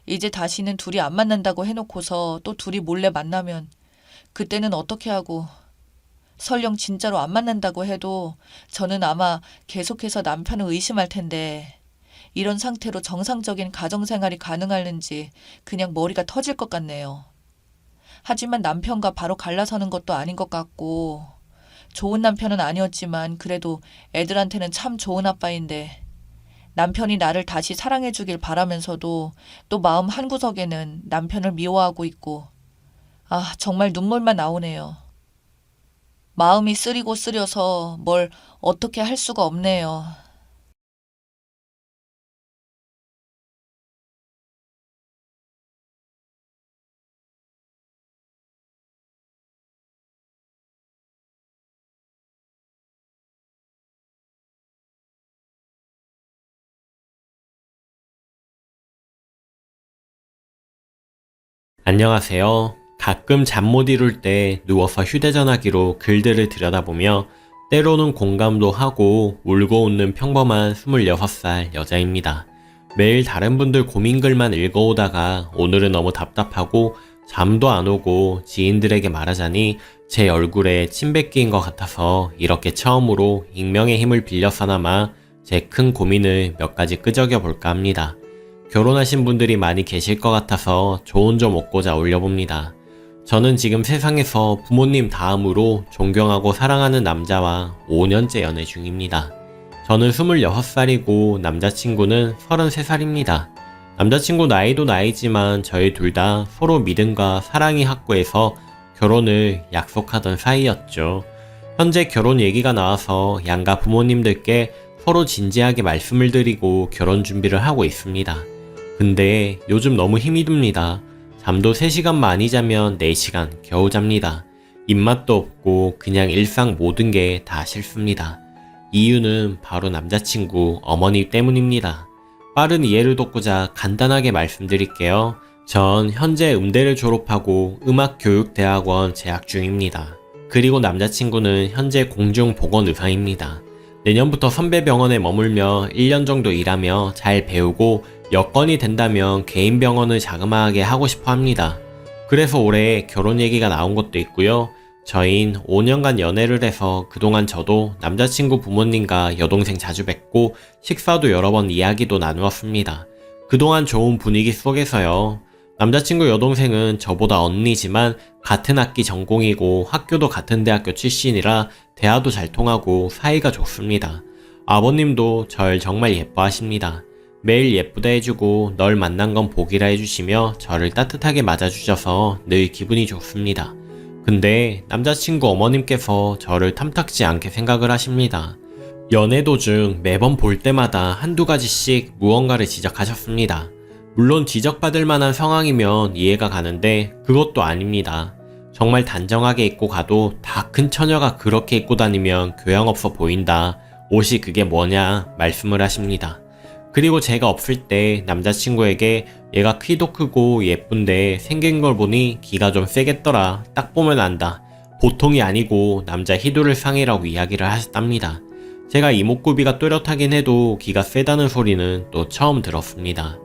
[SPEAKER 1] 이제 다시는 둘이 안 만난다고 해놓고서 또 둘이 몰래 만나면 그때는 어떻게 하고 설령 진짜로 안 만난다고 해도 저는 아마 계속해서 남편을 의심할 텐데 이런 상태로 정상적인 가정생활이 가능할는지 그냥 머리가 터질 것 같네요. 하지만 남편과 바로 갈라서는 것도 아닌 것 같고 좋은 남편은 아니었지만 그래도 애들한테는 참 좋은 아빠인데 남편이 나를 다시 사랑해주길 바라면서도 또 마음 한구석에는 남편을 미워하고 있고 아 정말 눈물만 나오네요. 마음이 쓰리고 쓰려서 뭘 어떻게 할 수가 없네요.
[SPEAKER 2] 안녕하세요. 가끔 잠 못 이룰 때 누워서 휴대전화기로 글들을 들여다보며 때로는 공감도 하고 울고 웃는 평범한 26살 여자입니다. 매일 다른 분들 고민글만 읽어오다가 오늘은 너무 답답하고 잠도 안 오고 지인들에게 말하자니 제 얼굴에 침 뱉기인 것 같아서 이렇게 처음으로 익명의 힘을 빌려서나마 제 큰 고민을 몇 가지 끄적여 볼까 합니다. 결혼하신 분들이 많이 계실 것 같아서 조언 좀 얻고자 올려봅니다. 저는 지금 세상에서 부모님 다음으로 존경하고 사랑하는 남자와 5년째 연애 중입니다. 저는 26살이고 남자친구는 33살입니다. 남자친구 나이도 나이지만 저희 둘 다 서로 믿음과 사랑이 확고해서 결혼을 약속하던 사이였죠. 현재 결혼 얘기가 나와서 양가 부모님들께 서로 진지하게 말씀을 드리고 결혼 준비를 하고 있습니다. 근데 요즘 너무 힘이 듭니다. 잠도 3시간 많이 자면 4시간 겨우 잡니다. 입맛도 없고 그냥 일상 모든 게 다 싫습니다. 이유는 바로 남자친구 어머니 때문입니다. 빠른 이해를 돕고자 간단하게 말씀드릴게요. 전 현재 음대를 졸업하고 음악교육대학원 재학 중입니다. 그리고 남자친구는 현재 공중보건의사입니다. 내년부터 선배 병원에 머물며 1년 정도 일하며 잘 배우고 여건이 된다면 개인 병원을 자그마하게 하고 싶어 합니다. 그래서 올해 결혼 얘기가 나온 것도 있고요. 저흰 5년간 연애를 해서 그동안 저도 남자친구 부모님과 여동생 자주 뵙고 식사도 여러 번 이야기도 나누었습니다. 그동안 좋은 분위기 속에서요. 남자친구 여동생은 저보다 언니지만 같은 학기 전공이고 학교도 같은 대학교 출신이라 대화도 잘 통하고 사이가 좋습니다. 아버님도 절 정말 예뻐하십니다. 매일 예쁘다 해주고 널 만난 건 복이라 해주시며 저를 따뜻하게 맞아주셔서 늘 기분이 좋습니다. 근데 남자친구 어머님께서 저를 탐탁지 않게 생각을 하십니다. 연애 도중 매번 볼 때마다 한두 가지씩 무언가를 지적하셨습니다. 물론 지적받을 만한 상황이면 이해가 가는데 그것도 아닙니다. 정말 단정하게 입고 가도 다 큰 처녀가 그렇게 입고 다니면 교양 없어 보인다. 옷이 그게 뭐냐 말씀을 하십니다. 그리고 제가 없을 때 남자친구에게 얘가 키도 크고 예쁜데 생긴 걸 보니 기가 좀 세겠더라. 딱 보면 안다. 보통이 아니고 남자 희도를 상해라고 이야기를 하셨답니다. 제가 이목구비가 또렷하긴 해도 기가 세다는 소리는 또 처음 들었습니다.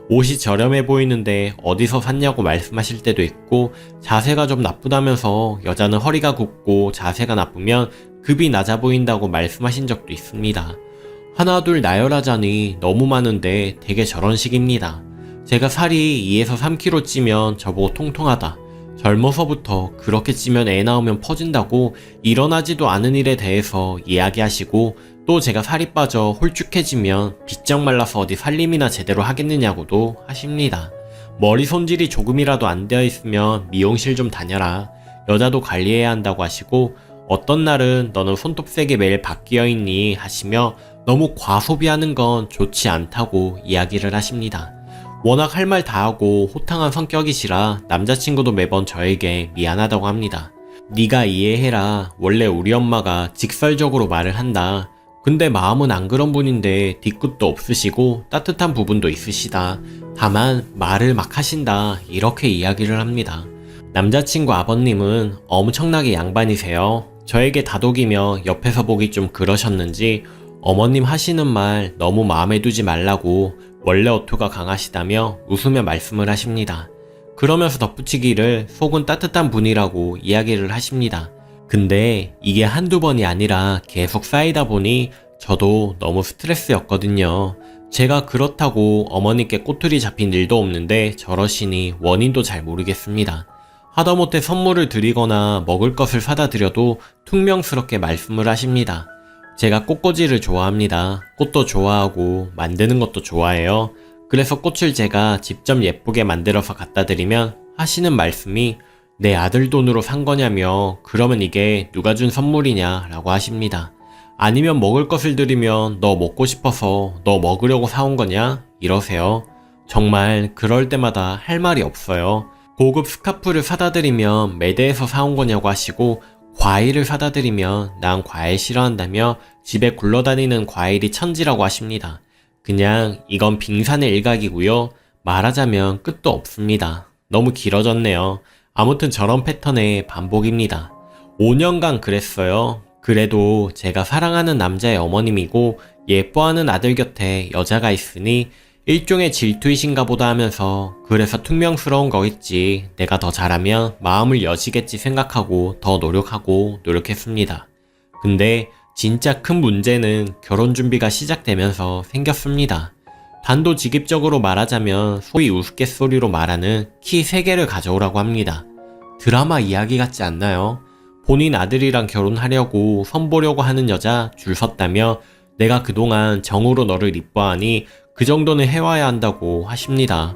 [SPEAKER 2] 옷이 저렴해 보이는데 어디서 샀냐고 말씀하실 때도 있고 자세가 좀 나쁘다면서 여자는 허리가 굽고 자세가 나쁘면 급이 낮아 보인다고 말씀하신 적도 있습니다. 하나 둘 나열하자니 너무 많은데 되게 저런 식입니다. 제가 살이 2에서 3kg 찌면 저보고 통통하다. 젊어서부터 그렇게 찌면 애 낳으면 퍼진다고 일어나지도 않은 일에 대해서 이야기하시고 또 제가 살이 빠져 홀쭉해지면 비쩍 말라서 어디 살림이나 제대로 하겠느냐고도 하십니다. 머리 손질이 조금이라도 안 되어 있으면 미용실 좀 다녀라. 여자도 관리해야 한다고 하시고 어떤 날은 너는 손톱 세게 매일 바뀌어 있니 하시며 너무 과소비하는 건 좋지 않다고 이야기를 하십니다. 워낙 할 말 다 하고 호탕한 성격이시라 남자친구도 매번 저에게 미안하다고 합니다. 네가 이해해라. 원래 우리 엄마가 직설적으로 말을 한다. 근데 마음은 안 그런 분인데 뒤끝도 없으시고 따뜻한 부분도 있으시다. 다만 말을 막 하신다. 이렇게 이야기를 합니다. 남자친구 아버님은 엄청나게 양반이세요. 저에게 다독이며 옆에서 보기 좀 그러셨는지 어머님 하시는 말 너무 마음에 두지 말라고 원래 어투가 강하시다며 웃으며 말씀을 하십니다. 그러면서 덧붙이기를 속은 따뜻한 분이라고 이야기를 하십니다. 근데 이게 한두 번이 아니라 계속 쌓이다 보니 저도 너무 스트레스였거든요. 제가 그렇다고 어머니께 꼬투리 잡힌 일도 없는데 저러시니 원인도 잘 모르겠습니다. 하다못해 선물을 드리거나 먹을 것을 사다 드려도 퉁명스럽게 말씀을 하십니다. 제가 꽃꽂이를 좋아합니다. 꽃도 좋아하고 만드는 것도 좋아해요. 그래서 꽃을 제가 직접 예쁘게 만들어서 갖다 드리면 하시는 말씀이 내 아들 돈으로 산 거냐며 그러면 이게 누가 준 선물이냐 라고 하십니다. 아니면 먹을 것을 드리면 너 먹고 싶어서 너 먹으려고 사온 거냐 이러세요. 정말 그럴 때마다 할 말이 없어요. 고급 스카프를 사다 드리면 매대에서 사온 거냐고 하시고 과일을 사다 드리면 난 과일 싫어한다며 집에 굴러다니는 과일이 천지라고 하십니다. 그냥 이건 빙산의 일각이고요. 말하자면 끝도 없습니다. 너무 길어졌네요. 아무튼 저런 패턴의 반복입니다. 5년간 그랬어요. 그래도 제가 사랑하는 남자의 어머님이고 예뻐하는 아들 곁에 여자가 있으니 일종의 질투이신가 보다 하면서 그래서 퉁명스러운 거겠지. 내가 더 잘하면 마음을 여시겠지 생각하고 더 노력했습니다. 근데 진짜 큰 문제는 결혼 준비가 시작되면서 생겼습니다. 단도직입적으로 말하자면 소위 우스갯소리로 말하는 키 3개를 가져오라고 합니다. 드라마 이야기 같지 않나요? 본인 아들이랑 결혼하려고 선보려고 하는 여자 줄 섰다며 내가 그동안 정으로 너를 이뻐하니 그 정도는 해와야 한다고 하십니다.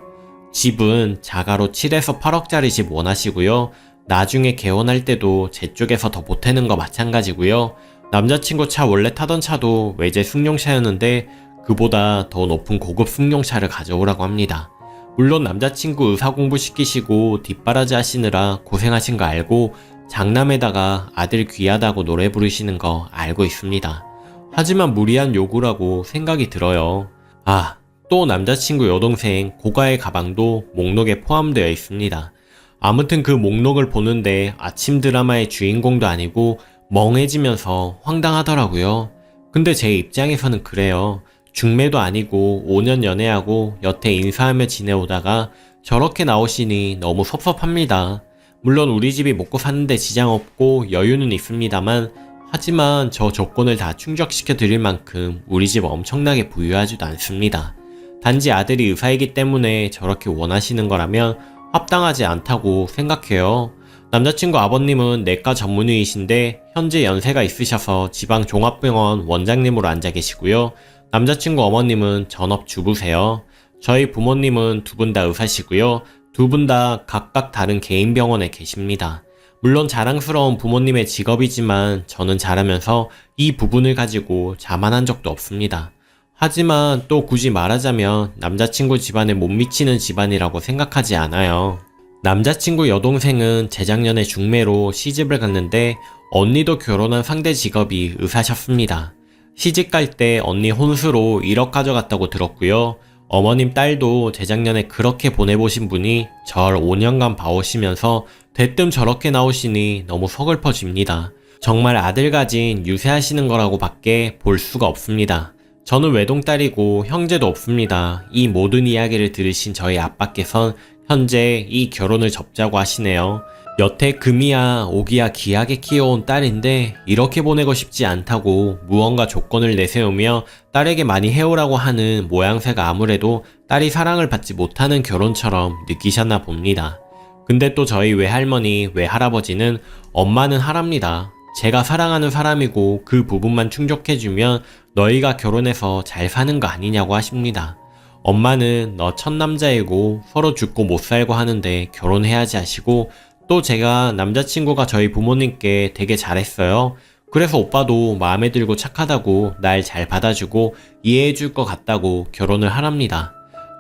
[SPEAKER 2] 집은 자가로 7에서 8억짜리 집 원하시고요. 나중에 개원할 때도 제 쪽에서 더 보태는 거 마찬가지고요. 남자친구 차 원래 타던 차도 외제 승용차였는데 그보다 더 높은 고급 승용차를 가져오라고 합니다. 물론 남자친구 의사 공부 시키시고 뒷바라지 하시느라 고생하신 거 알고 장남에다가 아들 귀하다고 노래 부르시는 거 알고 있습니다. 하지만 무리한 요구라고 생각이 들어요. 아, 또 남자친구 여동생 고가의 가방도 목록에 포함되어 있습니다. 아무튼 그 목록을 보는데 아침 드라마의 주인공도 아니고 멍해지면서 황당하더라고요. 근데 제 입장에서는 그래요. 중매도 아니고 5년 연애하고 여태 인사하며 지내오다가 저렇게 나오시니 너무 섭섭합니다. 물론 우리 집이 먹고 사는데 지장 없고 여유는 있습니다만, 하지만 저 조건을 다 충족시켜 드릴 만큼 우리 집 엄청나게 부유하지도 않습니다. 단지 아들이 의사이기 때문에 저렇게 원하시는 거라면 합당하지 않다고 생각해요. 남자친구 아버님은 내과 전문의이신데 현재 연세가 있으셔서 지방 종합병원 원장님으로 앉아 계시고요. 남자친구 어머님은 전업주부세요. 저희 부모님은 두 분 다 의사시고요. 두 분 다 각각 다른 개인 병원에 계십니다. 물론 자랑스러운 부모님의 직업이지만 저는 자라면서 이 부분을 가지고 자만한 적도 없습니다. 하지만 또 굳이 말하자면 남자친구 집안에 못 미치는 집안이라고 생각하지 않아요. 남자친구 여동생은 재작년에 중매로 시집을 갔는데 언니도 결혼한 상대 직업이 의사셨습니다. 시집 갈 때 언니 혼수로 1억 가져갔다고 들었고요. 어머님 딸도 재작년에 그렇게 보내보신 분이 절 5년간 봐오시면서 대뜸 저렇게 나오시니 너무 서글퍼집니다. 정말 아들 가진 유세하시는 거라고 밖에 볼 수가 없습니다. 저는 외동딸이고 형제도 없습니다. 이 모든 이야기를 들으신 저희 아빠께선 현재 이 결혼을 접자고 하시네요. 여태 금이야 오기야 귀하게 키워온 딸인데 이렇게 보내고 싶지 않다고 무언가 조건을 내세우며 딸에게 많이 해오라고 하는 모양새가 아무래도 딸이 사랑을 받지 못하는 결혼처럼 느끼셨나 봅니다. 근데 또 저희 외할머니, 외할아버지는 엄마는 하랍니다. 제가 사랑하는 사람이고 그 부분만 충족해주면 너희가 결혼해서 잘 사는 거 아니냐고 하십니다. 엄마는 너 첫 남자이고 서로 죽고 못 살고 하는데 결혼해야지 하시고, 또 제가 남자친구가 저희 부모님께 되게 잘했어요. 그래서 오빠도 마음에 들고 착하다고 날 잘 받아주고 이해해줄 것 같다고 결혼을 하랍니다.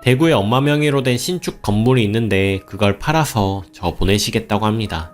[SPEAKER 2] 대구에 엄마 명의로 된 신축 건물이 있는데 그걸 팔아서 저 보내시겠다고 합니다.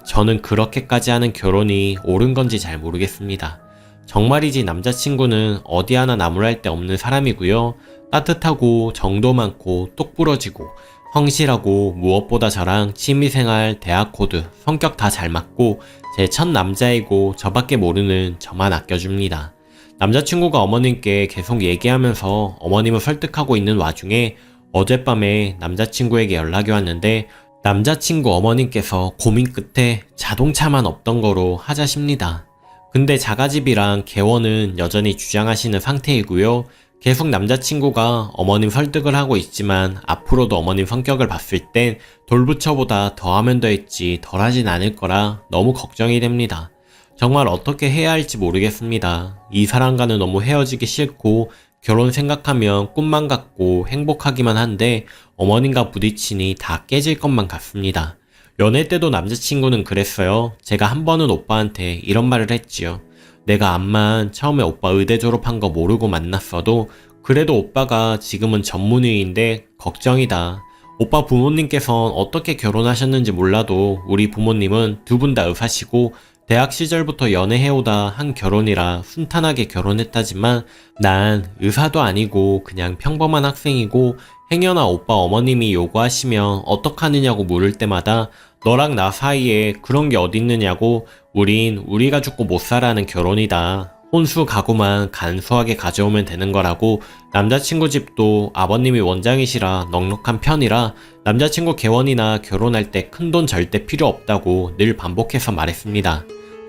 [SPEAKER 2] 저는 그렇게까지 하는 결혼이 옳은 건지 잘 모르겠습니다. 정말이지 남자친구는 어디 하나 나무랄 데 없는 사람이고요. 따뜻하고 정도 많고 똑부러지고 성실하고 무엇보다 저랑 취미생활, 대학 코드, 성격 다 잘 맞고 제 첫 남자이고 저밖에 모르는 저만 아껴줍니다. 남자친구가 어머님께 계속 얘기하면서 어머님을 설득하고 있는 와중에 어젯밤에 남자친구에게 연락이 왔는데 남자친구 어머님께서 고민 끝에 자동차만 없던 거로 하자십니다. 근데 자가집이랑 개원은 여전히 주장하시는 상태이고요. 계속 남자친구가 어머님 설득을 하고 있지만 앞으로도 어머님 성격을 봤을 땐 돌부처보다 더하면 더했지 덜하진 않을 거라 너무 걱정이 됩니다. 정말 어떻게 해야 할지 모르겠습니다. 이 사람과는 너무 헤어지기 싫고 결혼 생각하면 꿈만 같고 행복하기만 한데 어머님과 부딪히니 다 깨질 것만 같습니다. 연애 때도 남자친구는 그랬어요. 제가 한 번은 오빠한테 이런 말을 했지요. 내가 암만 처음에 오빠 의대 졸업한 거 모르고 만났어도 그래도 오빠가 지금은 전문의인데 걱정이다. 오빠 부모님께선 어떻게 결혼하셨는지 몰라도 우리 부모님은 두 분 다 의사시고 대학 시절부터 연애해오다 한 결혼이라 순탄하게 결혼했다지만 난 의사도 아니고 그냥 평범한 학생이고 행여나 오빠 어머님이 요구하시면 어떡하느냐고 물을 때마다 너랑 나 사이에 그런 게 어딨느냐고 우린 우리가 죽고 못 살아는 결혼이다. 혼수 가구만 간소하게 가져오면 되는 거라고 남자친구 집도 아버님이 원장이시라 넉넉한 편이라 남자친구 개원이나 결혼할 때 큰돈 절대 필요 없다고 늘 반복해서 말했습니다.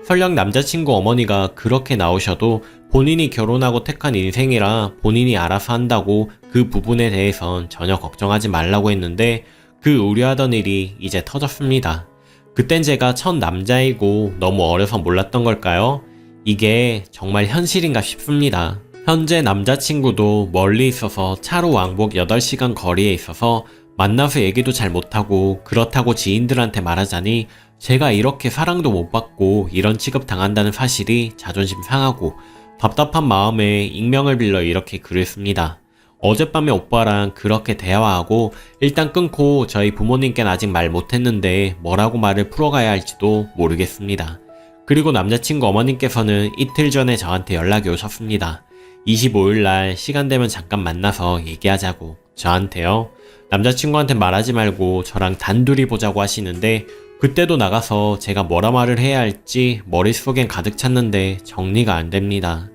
[SPEAKER 2] 설령 남자친구 어머니가 그렇게 나오셔도 본인이 결혼하고 택한 인생이라 본인이 알아서 한다고 그 부분에 대해선 전혀 걱정하지 말라고 했는데 그 우려하던 일이 이제 터졌습니다. 그땐 제가 첫 남자이고 너무 어려서 몰랐던 걸까요? 이게 정말 현실인가 싶습니다. 현재 남자친구도 멀리 있어서 차로 왕복 8시간 거리에 있어서 만나서 얘기도 잘 못하고 그렇다고 지인들한테 말하자니 제가 이렇게 사랑도 못 받고 이런 취급 당한다는 사실이 자존심 상하고 답답한 마음에 익명을 빌려 이렇게 글을 씁니다. 어젯밤에 오빠랑 그렇게 대화하고 일단 끊고 저희 부모님께는 아직 말 못했는데 뭐라고 말을 풀어가야 할지도 모르겠습니다. 그리고 남자친구 어머님께서는 이틀 전에 저한테 연락이 오셨습니다. 25일날 시간 되면 잠깐 만나서 얘기하자고. 저한테요. 남자친구한테 말하지 말고 저랑 단둘이 보자고 하시는데 그때도 나가서 제가 뭐라 말을 해야 할지 머릿속엔 가득 찼는데 정리가 안 됩니다.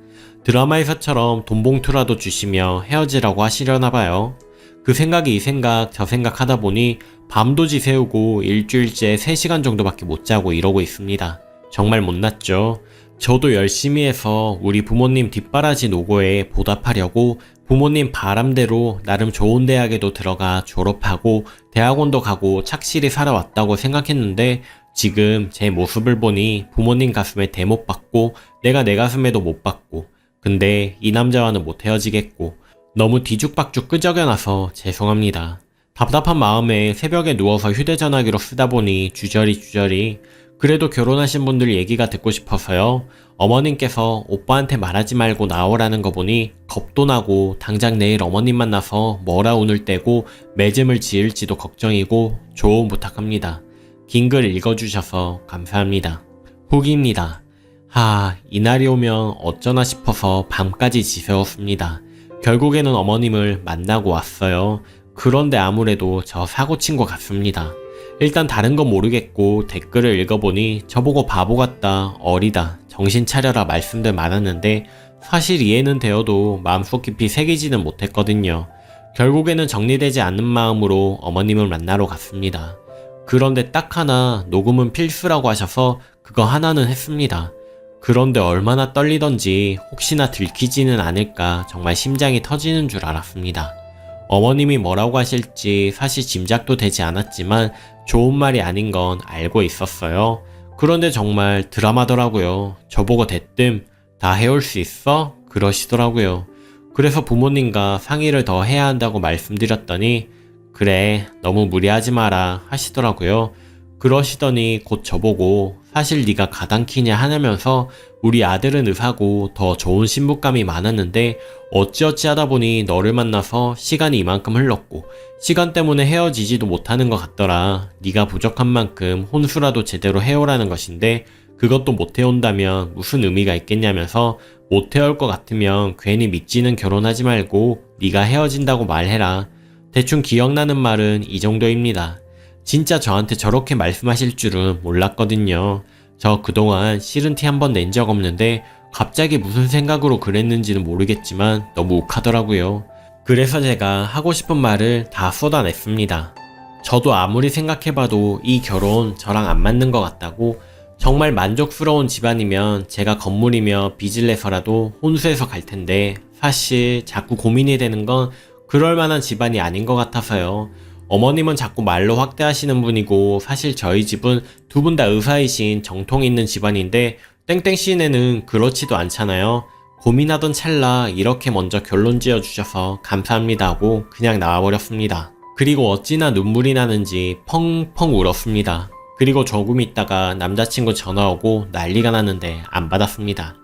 [SPEAKER 2] 드라마에서처럼 돈 봉투라도 주시며 헤어지라고 하시려나 봐요. 그 생각이 이 생각 저 생각 하다 보니 밤도 지새우고 일주일째 3시간 정도밖에 못 자고 이러고 있습니다. 정말 못났죠. 저도 열심히 해서 우리 부모님 뒷바라지 노고에 보답하려고 부모님 바람대로 나름 좋은 대학에도 들어가 졸업하고 대학원도 가고 착실히 살아왔다고 생각했는데 지금 제 모습을 보니 부모님 가슴에 대못 받고 내가 내 가슴에도 못 받고 근데 이 남자와는 못 헤어지겠고 너무 뒤죽박죽 끄적여놔서 죄송합니다. 답답한 마음에 새벽에 누워서 휴대전화기로 쓰다 보니 주저리 그래도 결혼하신 분들 얘기가 듣고 싶어서요. 어머님께서 오빠한테 말하지 말고 나오라는 거 보니 겁도 나고 당장 내일 어머님 만나서 뭐라 운을 떼고 매점을 지을지도 걱정이고 조언 부탁합니다. 긴 글 읽어주셔서 감사합니다. 후기입니다. 이날이 오면 어쩌나 싶어서 밤까지 지새웠습니다. 결국에는 어머님을 만나고 왔어요. 그런데 아무래도 저 사고친 것 같습니다. 일단 다른 건 모르겠고 댓글을 읽어보니 저보고 바보 같다, 어리다, 정신 차려라 말씀들 많았는데 사실 이해는 되어도 마음속 깊이 새기지는 못했거든요. 결국에는 정리되지 않는 마음으로 어머님을 만나러 갔습니다. 그런데 딱 하나 녹음은 필수라고 하셔서 그거 하나는 했습니다. 그런데 얼마나 떨리던지 혹시나 들키지는 않을까 정말 심장이 터지는 줄 알았습니다. 어머님이 뭐라고 하실지 사실 짐작도 되지 않았지만 좋은 말이 아닌 건 알고 있었어요. 그런데 정말 드라마더라고요. 저보고 대뜸 다 해올 수 있어? 그러시더라고요. 그래서 부모님과 상의를 더 해야 한다고 말씀드렸더니 그래 너무 무리하지 마라 하시더라고요. 그러시더니 곧 저보고 사실 네가 가당키냐 하면서 우리 아들은 의사고 더 좋은 신부감이 많았는데 어찌어찌 하다 보니 너를 만나서 시간이 이만큼 흘렀고 시간 때문에 헤어지지도 못하는 것 같더라. 네가 부족한 만큼 혼수라도 제대로 해오라는 것인데 그것도 못 해온다면 무슨 의미가 있겠냐면서 못 해올 것 같으면 괜히 믿지는 결혼하지 말고 네가 헤어진다고 말해라. 대충 기억나는 말은 이 정도입니다. 진짜 저한테 저렇게 말씀하실 줄은 몰랐거든요. 저 그동안 싫은 티 한 번 낸 적 없는데 갑자기 무슨 생각으로 그랬는지는 모르겠지만 너무 욱하더라고요. 그래서 제가 하고 싶은 말을 다 쏟아냈습니다. 저도 아무리 생각해봐도 이 결혼 저랑 안 맞는 것 같다고 정말 만족스러운 집안이면 제가 건물이며 빚을 내서라도 혼수해서 갈 텐데 사실 자꾸 고민이 되는 건 그럴 만한 집안이 아닌 것 같아서요. 어머님은 자꾸 말로 확대하시는 분이고 사실 저희 집은 두 분 다 의사이신 정통 있는 집안인데 땡땡 씨네는 그렇지도 않잖아요. 고민하던 찰나 이렇게 먼저 결론 지어주셔서 감사합니다 하고 그냥 나와버렸습니다. 그리고 어찌나 눈물이 나는지 펑펑 울었습니다. 그리고 조금 있다가 남자친구 전화 오고 난리가 났는데 안 받았습니다.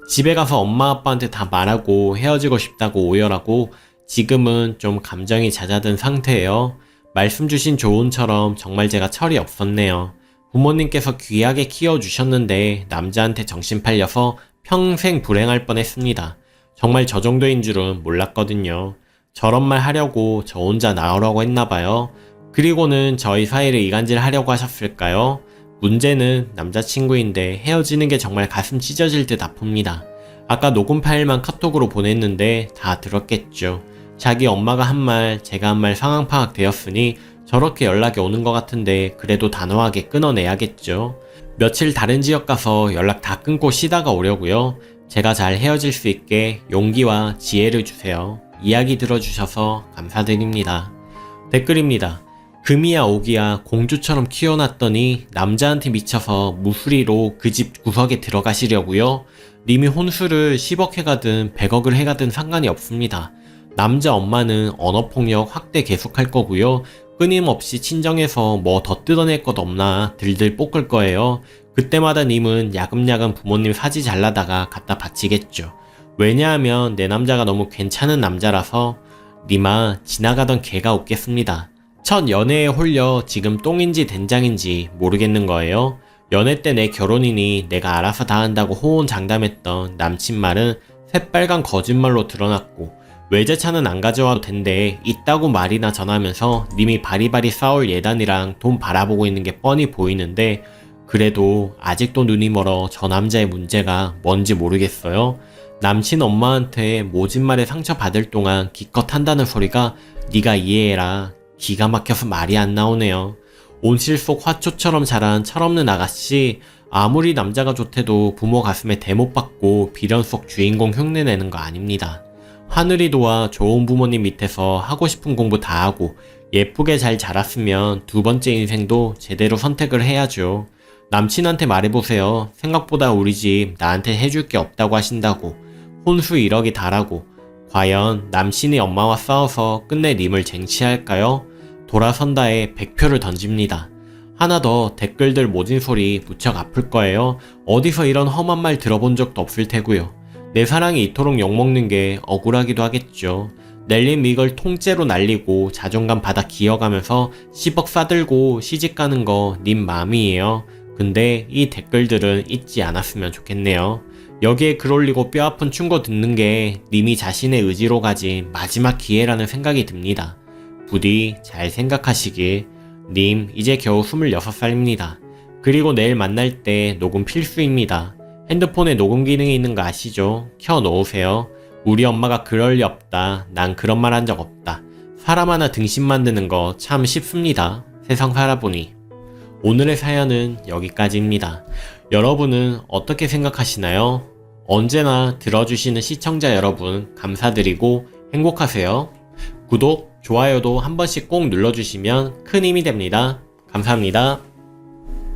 [SPEAKER 2] 집에 가서 엄마 아빠한테 다 말하고 헤어지고 싶다고 오열하고 지금은 좀 감정이 잦아든 상태예요. 말씀 주신 조언처럼 정말 제가 철이 없었네요. 부모님께서 귀하게 키워주셨는데 남자한테 정신 팔려서 평생 불행할 뻔했습니다. 정말 저 정도인 줄은 몰랐거든요. 저런 말 하려고 저 혼자 나오라고 했나봐요. 그리고는 저희 사이를 이간질 하려고 하셨을까요? 문제는 남자친구인데 헤어지는 게 정말 가슴 찢어질 듯 아픕니다. 아까 녹음 파일만 카톡으로 보냈는데 다 들었겠죠. 자기 엄마가 한 말, 제가 한 말 상황 파악 되었으니 저렇게 연락이 오는 것 같은데 그래도 단호하게 끊어내야겠죠. 며칠 다른 지역 가서 연락 다 끊고 쉬다가 오려고요. 제가 잘 헤어질 수 있게 용기와 지혜를 주세요. 이야기 들어주셔서 감사드립니다. 댓글입니다. 금이야 오기야 공주처럼 키워놨더니 남자한테 미쳐서 무수리로 그 집 구석에 들어가시려고요. 님이 혼수를 10억 해가든 100억을 해가든 상관이 없습니다. 남자 엄마는 언어폭력 확대 계속할 거고요. 끊임없이 친정에서 뭐 더 뜯어낼 것 없나 들들 볶을 거예요. 그때마다 님은 야금야금 부모님 사지 잘라다가 갖다 바치겠죠. 왜냐하면 내 남자가 너무 괜찮은 남자라서 님아 지나가던 개가 웃겠습니다. 첫 연애에 홀려 지금 똥인지 된장인지 모르겠는 거예요. 연애 때 내 결혼이니 내가 알아서 다 한다고 호언장담했던 남친 말은 새빨간 거짓말로 드러났고 외제차는 안 가져와도 된대 있다고 말이나 전하면서 님이 바리바리 싸울 예단이랑 돈 바라보고 있는 게 뻔히 보이는데 그래도 아직도 눈이 멀어 저 남자의 문제가 뭔지 모르겠어요. 남친 엄마한테 모진 말에 상처받을 동안 기껏 한다는 소리가 네가 이해해라. 기가 막혀서 말이 안 나오네요. 온실 속 화초처럼 자란 철없는 아가씨, 아무리 남자가 좋대도 부모 가슴에 대못 받고 비련 속 주인공 흉내내는 거 아닙니다. 하늘이 도와 좋은 부모님 밑에서 하고 싶은 공부 다 하고 예쁘게 잘 자랐으면 두 번째 인생도 제대로 선택을 해야죠. 남친한테 말해보세요. 생각보다 우리 집 나한테 해줄 게 없다고 하신다고. 혼수 1억이 다라고. 과연 남친이 엄마와 싸워서 끝내 님을 쟁취할까요? 돌아선다에 100표를 던집니다. 하나 더 댓글들 모진 소리 무척 아플 거예요. 어디서 이런 험한 말 들어본 적도 없을 테고요. 내 사랑이 이토록 욕먹는 게 억울하기도 하겠죠. 넬님 이걸 통째로 날리고 자존감 바닥 기어가면서 10억 싸들고 시집가는 거 님 맘이에요. 근데 이 댓글들은 잊지 않았으면 좋겠네요. 여기에 글 올리고 뼈아픈 충고 듣는 게 님이 자신의 의지로 가진 마지막 기회라는 생각이 듭니다. 부디 잘 생각하시길. 님 이제 겨우 26살입니다. 그리고 내일 만날 때 녹음 필수입니다. 핸드폰에 녹음 기능이 있는 거 아시죠? 켜 놓으세요. 우리 엄마가 그럴 리 없다. 난 그런 말 한 적 없다. 사람 하나 등신 만드는 거 참 쉽습니다. 세상 살아보니. 오늘의 사연은 여기까지입니다. 여러분은 어떻게 생각하시나요? 언제나 들어주시는 시청자 여러분 감사드리고 행복하세요. 구독, 좋아요도 한 번씩 꼭 눌러주시면 큰 힘이 됩니다. 감사합니다.